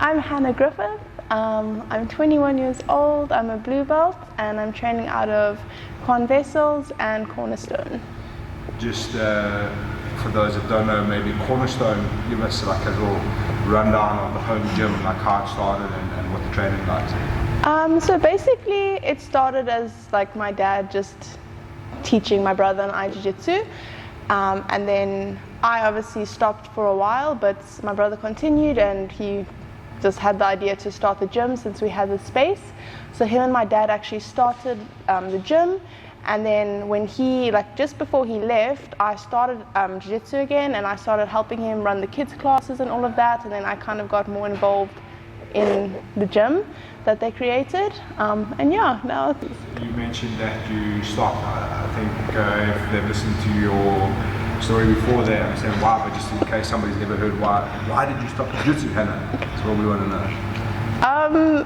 I'm Hannah Griffith. I'm 21 years old. I'm a blue belt, and I'm training out of Quan Vessels and Cornerstone. Just for those that don't know, maybe Cornerstone, give us like a little rundown of the home gym, like how it started and what the training like. So basically, it started as like my dad just teaching my brother and I jiu-jitsu, and then I obviously stopped for a while, but my brother continued, and he just had the idea to start the gym since we had the space. So him and my dad actually started the gym, and then when he, like just before he left, I started jiu-jitsu again, and I started helping him run the kids classes and all of that, and then I kind of got more involved in the gym that they created, and yeah, now it's... You mentioned that you stopped. I think if they've listened to your story before, they understand why, but just in case somebody's never heard why did you stop jiu-jitsu, Hannah? That's what we want to know.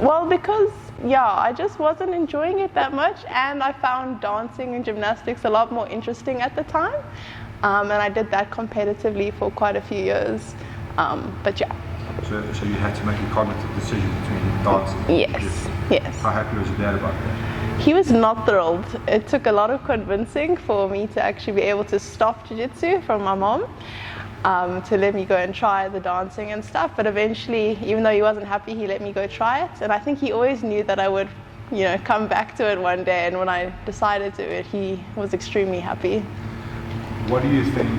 Well, because I just wasn't enjoying it that much, and I found dancing and gymnastics a lot more interesting at the time, and I did that competitively for quite a few years, but yeah. So you had to make a cognitive decision between dancing and jiu-jitsu. Yes. How happy was your dad about that? He was not thrilled. It took a lot of convincing for me to actually be able to stop jiu-jitsu from my mom, to let me go and try the dancing and stuff. But eventually, even though he wasn't happy, he let me go try it. And I think he always knew that I would, come back to it one day. And when I decided to it, he was extremely happy. What do you think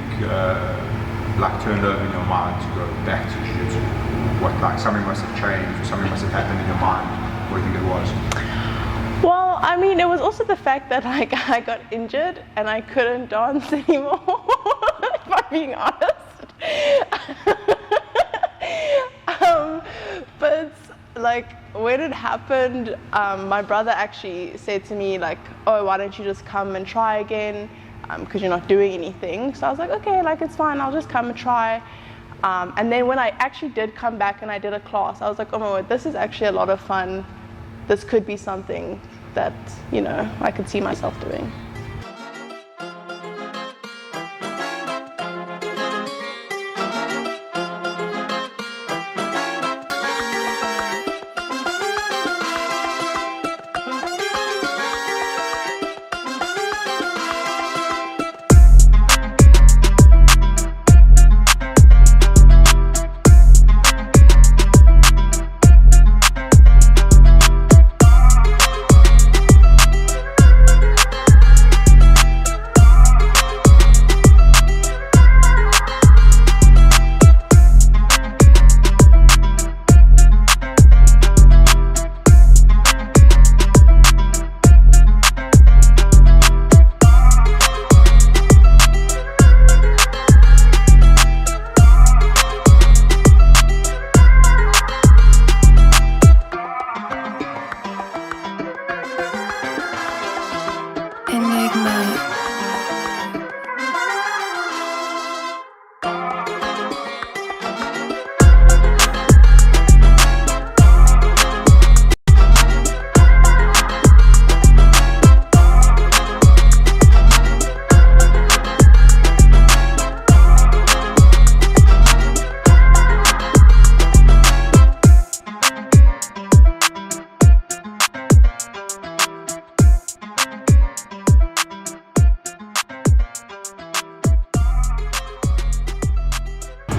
turned over in your mind to go back to jiu-jitsu? What, something must have changed, or something must have happened in your mind? What do you think it was? Well, I mean, it was also the fact that I got injured and I couldn't dance anymore, if I'm being honest. But when it happened, my brother actually said to me oh, why don't you just come and try again, because you're not doing anything. So I was like, okay, it's fine, I'll just come and try. And then when I actually did come back and I did a class, I was like, oh my word, this is actually a lot of fun. This could be something that, I could see myself doing.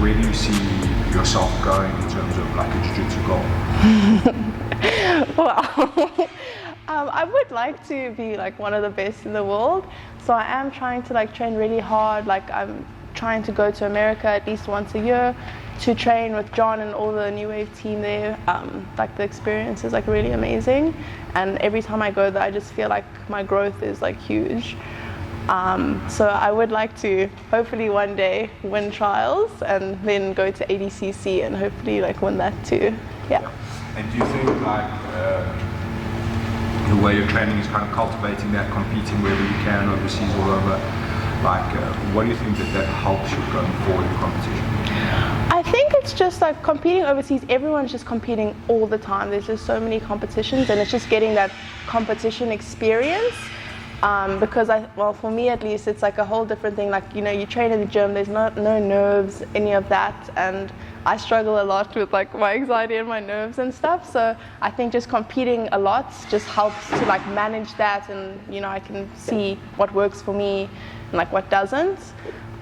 Where do you see yourself going in terms of a jiu-jitsu goal? Well, I would like to be one of the best in the world. So I am trying to train really hard. I'm trying to go to America at least once a year to train with John and all the New Wave team there. The experience is really amazing, and every time I go there, I just feel like my growth is huge. So I would like to hopefully one day win trials and then go to ADCC and hopefully win that too. Yeah. And do you think the way you're training is kind of cultivating that, competing wherever you can, overseas, all over? What do you think that helps you going forward in competition? I think it's just competing overseas, everyone's just competing all the time. There's just so many competitions, and it's just getting that competition experience. Because for me at least, it's a whole different thing. You train in the gym, there's no nerves, any of that, and I struggle a lot with like my anxiety and my nerves and stuff. So I think just competing a lot just helps to like manage that, and you know, I can see what works for me and like what doesn't.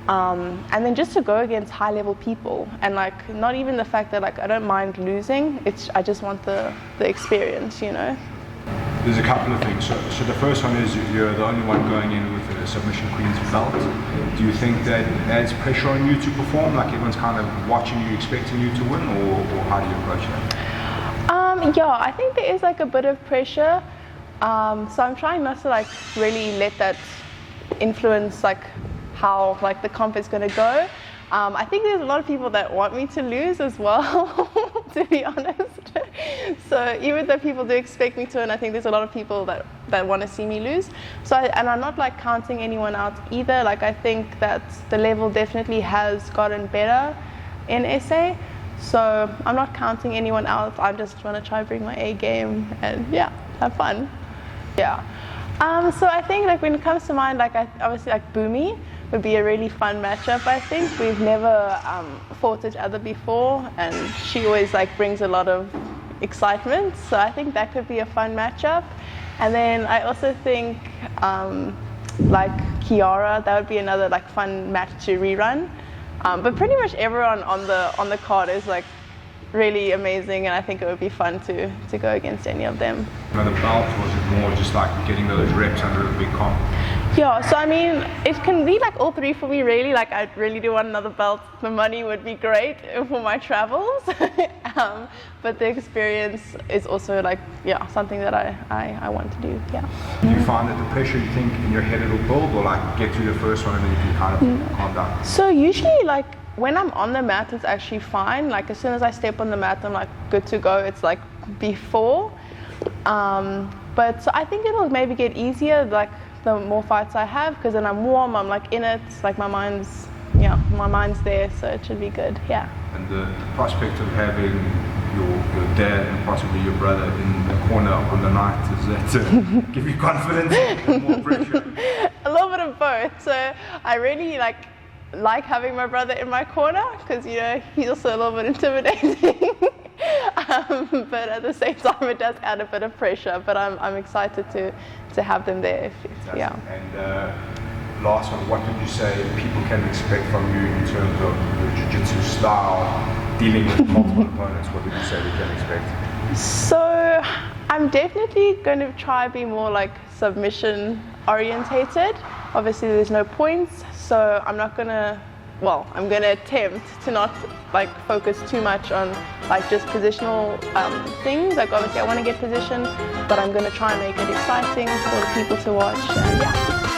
And then just to go against high level people, and like not even the fact that like I don't mind losing, I just want the experience, you know. There's a couple of things. So the first one is you're the only one going in with a submission queen's belt. Do you think that adds pressure on you to perform? Like everyone's kind of watching you, expecting you to win, or how do you approach that? Yeah, I think there is like a bit of pressure. So I'm trying not to like really let that influence like how like the comp is going to go. I think there's a lot of people that want me to lose as well, to be honest. So even though people do expect me to win, I think there's a lot of people that want to see me lose. So and I'm not like counting anyone out either. Like I think that the level definitely has gotten better in SA. So I'm not counting anyone out. I just want to try and bring my A game and yeah, have fun. Yeah. So I think like when it comes to mine, like obviously like Boomy would be a really fun matchup. I think we've never fought each other before, and she always like brings a lot of excitement. So I think that could be a fun matchup. And then I also think like Kiara, that would be another like fun match to rerun. But pretty much everyone on the card is like really amazing, and I think it would be fun to go against any of them. Another belt, or was it more just like getting those reps under a big comp? Yeah, so I mean, it can be like all three for me really. Like I really do want another belt. The money would be great for my travels, but the experience is also like, yeah, something that I want to do, yeah. Do you find that the pressure, you think in your head it'll build, or like get through the first one and then you can kind of calm down? So usually like when I'm on the mat, it's actually fine. Like as soon as I step on the mat, I'm like good to go. It's like before. But so I think it'll maybe get easier like the more fights I have, because then I'm warm, I'm like in it, like my mind's there, so it should be good, yeah. And the prospect of having your dad and possibly your brother in the corner on the night, is that to give you confidence or more pressure? A little bit of both. So I really like having my brother in my corner, because you know he's also a little bit intimidating. But at the same time it does add a bit of pressure, but I'm excited to have them there. Yeah. And last one, what would you say people can expect from you in terms of your jiu-jitsu style, dealing with multiple opponents? What would you say we can expect? So I'm definitely going to try to be more like submission orientated. Obviously there's no points, so I'm going to attempt to not like focus too much on like just positional things. Like obviously I want to get position, but I'm going to try and make it exciting for the people to watch, and yeah.